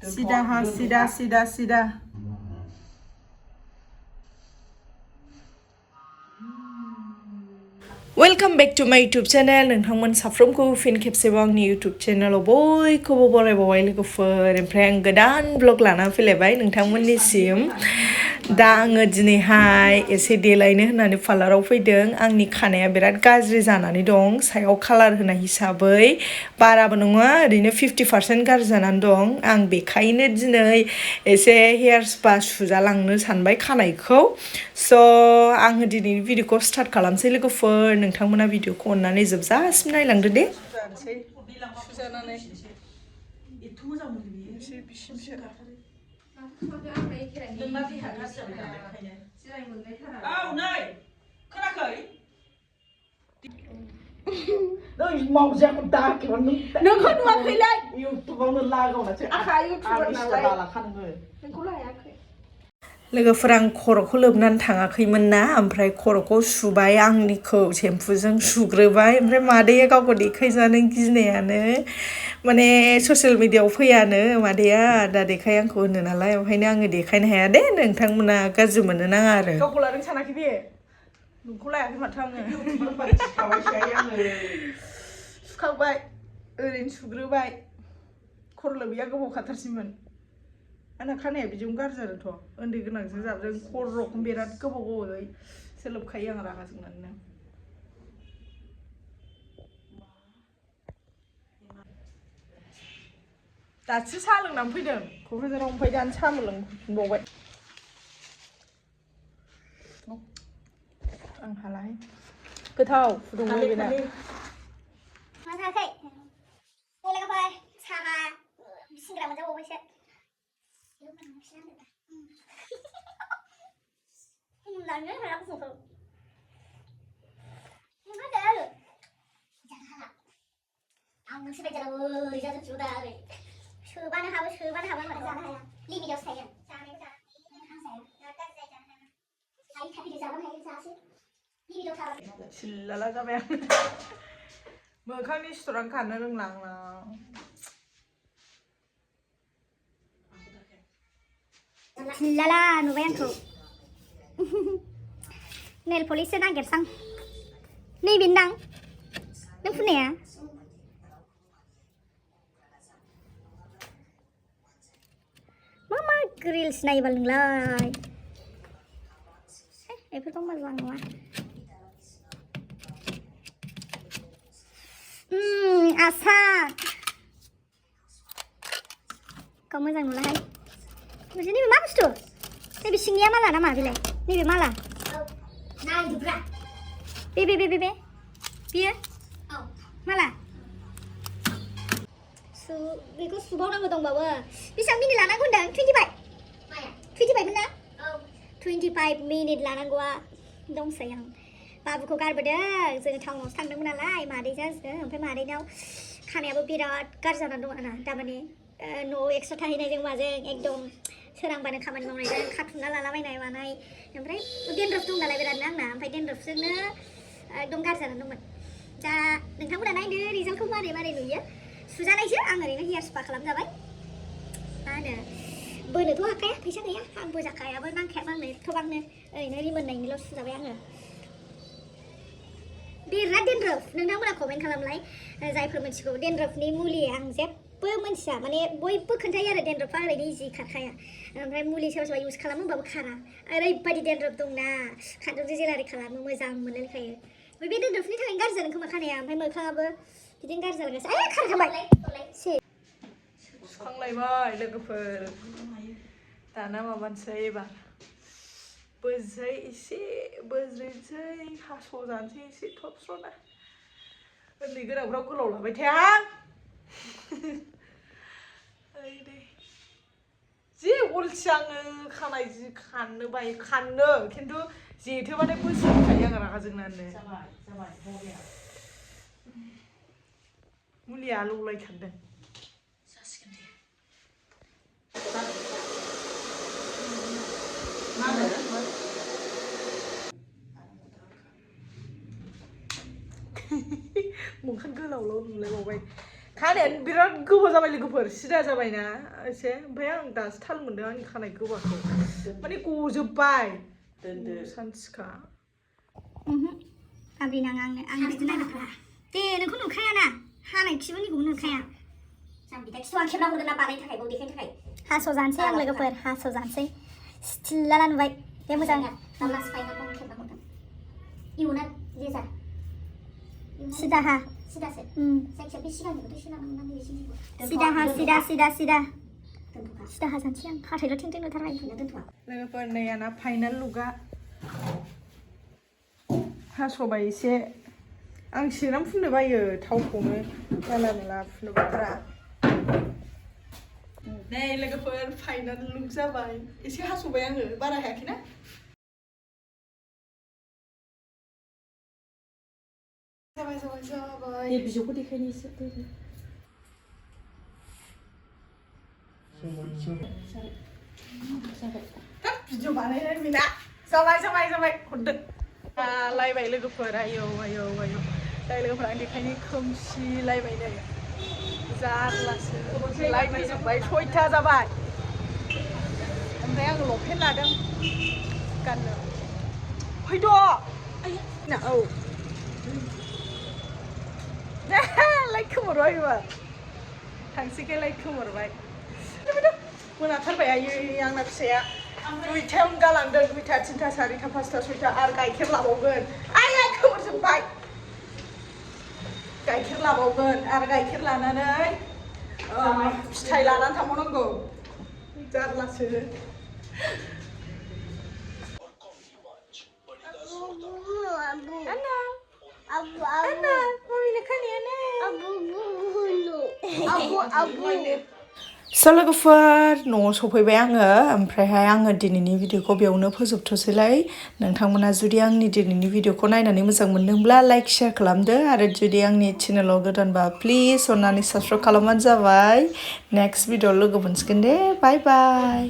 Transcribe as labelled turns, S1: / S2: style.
S1: Sida ha, sida. Welcome back to my YouTube channel. नोंथांमोन साफ्रोमखौ फिन खेबसेबाव आंनि YouTube चेनेलाव बयखौबो बरायबावबाय लोगोफोर। ओमफ्राय आं गोदान ब्लग लाना फैलायबाय नोंथांमोननिसिम। दा आङो दिनैहाय एसे देलायनो होननानै पार्लाराव फैदों। आंनि खानाया बिराद गाज्रि जानानै दं। सायाव कालार होनाय हिसाबै बाराबो नङा, ओरैनो 50% गाज्रि जानानै दं। आं बेखायनो दिनै एसे हेयार स्पा सुजालांनो सानबाय खानायखौ। स' आङो दिनैनि भिडिअखौ स्टार्ट खालामसै लोगोफोर। नोंथांमोना भिडिअखौ अननानै जोबजासिम नायलांदो दे। सुजानानै एथ' मोजां मोनो बियो एसे बिसिमसो नोंना देहा गाज्रि जाबाय नालाय ओंखायनो जिराय मोनलायथारा। औ नै खोनाखै नै मावजाखौ दाखेबा नोंखौ नुवाखैलै इउटुबावनो लागावनासो आखा इउटुबार नालाय दालाखा नोङो नोंखौ लायाखै। लोगोफोर आं खर'खौ लोबनानै थाङाखैमोन ना, ओमफ्राय खर'खौ सुबाय, आंनिखौ सेम्पुजों सुग्रोबाय। ओमफ्राय मादैया गावखौ देखायजानो गिनायानो माने ससियेल मिडियायाव फैयानो मादैया दा देखाय आंखौ होनो नालाय, ओंखायनो आङो देखायनो हाया दे, नोंथांमोना गाज्रि मोननो नाङा आरो। गावखौ लादों सानाखै बे नोंखौ लायाखै माथो आङो। सुखांबाय ओरैनो सुग्रोबाय। खर' लोबैया गोबाव खाथारसैमोन। आंना खानाया बिदियावनो गाज्रि जादोंथ', उन्दै गोनांजों जाबजों खर'खौनो बिराद गोबावै सोलोबखायो आं रागा जोंनानैनो। दासो साहा लोंनानै फैदों क'क्राझाराव, ओमफ्राय दानो साहा लोंफिनबावबाय। आं हालाहाय गोथाव फुदुङो बेना। मा जायाखै लोगोफोर साहा सिंग्रा मोनजाबावबायसो। लांनो हाला गुसुखौ आं नोंसोर बायदि जाला ओरै जाजोबसिगौ दा ओरै सोबानो हाबो जानो हाया लिमिटआवसो थायो। जानायखौ जाना आं जाया गाज्रि जायो जानो हाया। हायो थाफैदो जाबानो हायो जासै लिमिटआव थाबा सिल्लाला जाबाय आं। मोखांनि सिथरानो खारनो रोंला आंना।
S2: सिल्लाला नुबाय आंखौ। नेल पलिससो नागिरसां। नैबेनोदां नों फुननाया। मा रिल्स नायोबाल नोंलाय? बेफोरखौ मोजां नङा। आसान गाव मोजां नुलाहाय। मोनसे नैबे मा बुस्थु? नैबे सिंनिया माला नामा बेलाय? नैबे माला? नायजोब्रा। बे बियो? औ माला? बेखौ सुबावनांगौ दंबावो। बेसेबां मिनिट लानांगौ होनदों? 25? माया? 25 मोन ना? औ 25 मिनिट लानांगौआ दंसै आं। बाबुखौ गारबोदों, जोङो टाउनावसो थांदोंमोन नालाय मादैजों, ओमफ्राय मादैनाव खानायाबो बिराद गाज्रि जानानै दं आंना दामाने। न'आव एक्सट्रा थाहैनायजों माजों एकदम सोरांबानो खामानि मावनायजों खाथुमना लालाबायनाय मानाय, ओमफ्राय डेन्ड्रफ दं नालाय बिरादनो आंना, ओमफ्राय डेन्ड्रफजोंनो एकदम गाज्रि जानानै दंमोन। दा नोंथांमोना नायदो रिजाल्टखौ मारै नुयो। सुजानायसो आं ओरैनो हेयार स्पा खालामजाबाय। मा होनो बोनोथ' हाखाया, फैसा गैया, आं बोजाखायाबो नांखायाबो आंनो एथ'बांनो, ओरैनो रिमोननायनिल' सुजाबाय आङो। बिराद डेन्ड्रफ। नोंथांमोना कमेन्ट खालामलाय जायफोर मिथिगौ डेन्ड्रफनि मुलि। आं जेबो मिथिया, माने बयबो खोन्थायो आरो डेन्ड्रफआ ओरैनो इजि खारखाया, ओमफ्राय मुलि सोरबा इउज खालामो होमबाबो खारा। ओरैबायदि डेन्ड्रफ दंना, खानजंजों जेलारि खालामो मोजां मोनलायखायो। ओमफ्राय बे डेन्ड्रफनि थाखायनो गाज्रि जादों खोमा खानाया, ओमफ्य मोखाङाबो बिदिनो गाज्रि जालांगासिनो। खारखांबाय
S1: सुखांलायबाय लोगोफोर। दाना माबानोसै एबार बोसै एसे बोज्रिनोसै, हास'जानोसै एसे थबस्र'नो। उन्दै गोनांफ्राव गोलाव लाबाय थाया जि अलसिया आङो, खानाय जि खाननो बायो, खाननो खिन्थु जेथोबाथाय बोस्रोमखायो आं रागा जोंनानै। मुलिया लौलायथारदों। मोखां गोलावल' नुलायबावबाय। खानायानो बिराद गोबाव जाबाय लोगोफोर सिदा जाबायना एसे ओमफ्राय आं दासो थाल मोनदों आंनि खानाय गोबाखौ माने गजोब्बाय सानथिखा
S2: गाब्रि नाङा आं बिदि नायनांगौ दे नोंखौ नुखायाना हानाय खिबुनिखौबो नुखाया जाम्बिदा खिथु आं खेबना हरगोन ना बानायनो थाखाय बाव देखायनो थाखाय हास'जानोसै आं लोगोफोर हास'जानोसै स्टिलाला नुबाय दे मोजां दाब्ला स्पाइना खौ खेबना हरगोन इयुना लेजार सिदा हा सिदासो जायखिया बे सिगांनिखौथ' सोलानांगोन ना नैजिनिखौ सिदा हा सिदा हा जानोसै आं हाथाइल' थें थें नुथारबाय दोनथ'आ
S1: लोगोफोर नै आंना फाइनाल लुकआ हास'बाय एसे आं सिराम फुननो बायो थावखौनो जाला मेला फुननो बाथ्रा नै लोगोफोर फाइनाल लुक जाबाय एसे हास'बाय आङो बारा हायाखैना जाबाय
S3: दे बिजौखौ देखायनो एसे
S1: भिडिअ बानायनाय बेना जाबाय हरदो लायबाय लोगोफोर आयौ जाय लोगोफोर आं देखायनो खोमसि लायबाय नै जारलासो लाइट जोब्बाय 6टा जाबाय ओमफ्राय आं लंपेन्ट लादों गाननो फैद' ना औ लाइट खोमोरबाय एबार थांसैखाय लाइट खोमोरबाय मोनाथारबाय आयै आंना फिसाया 2टायावनो गालांदों 2टा 3टा 4टा 5टा 6टा आरो गाइखेर लाबावगोन आयै खोमोरजोब्बाय गाइखेर लाबावगोन आरो गाइखेर लानानै फिथाइ लानानै थांबावनांगौ जारलासो स' लोगोफोर न'आव सफैबाय आङो ओमफ्रायहाय आङो दिनैनि भिडिअखौ बेयावनो फोजोबथ'सैलाय नोंथांमोना जुदि आंनि दिनैनि भिडिअखौ नायनानै मोजां मोनदोंब्ला लाइक शेयार खालामदो आरो जुदि आंनि चेनेलाव गोदानबा प्लिज अननानै साबस्क्राइब खालामबानो जाबाय नेक्स्ट भिडिअ लोगो मोनसिगोन दे बाय बाय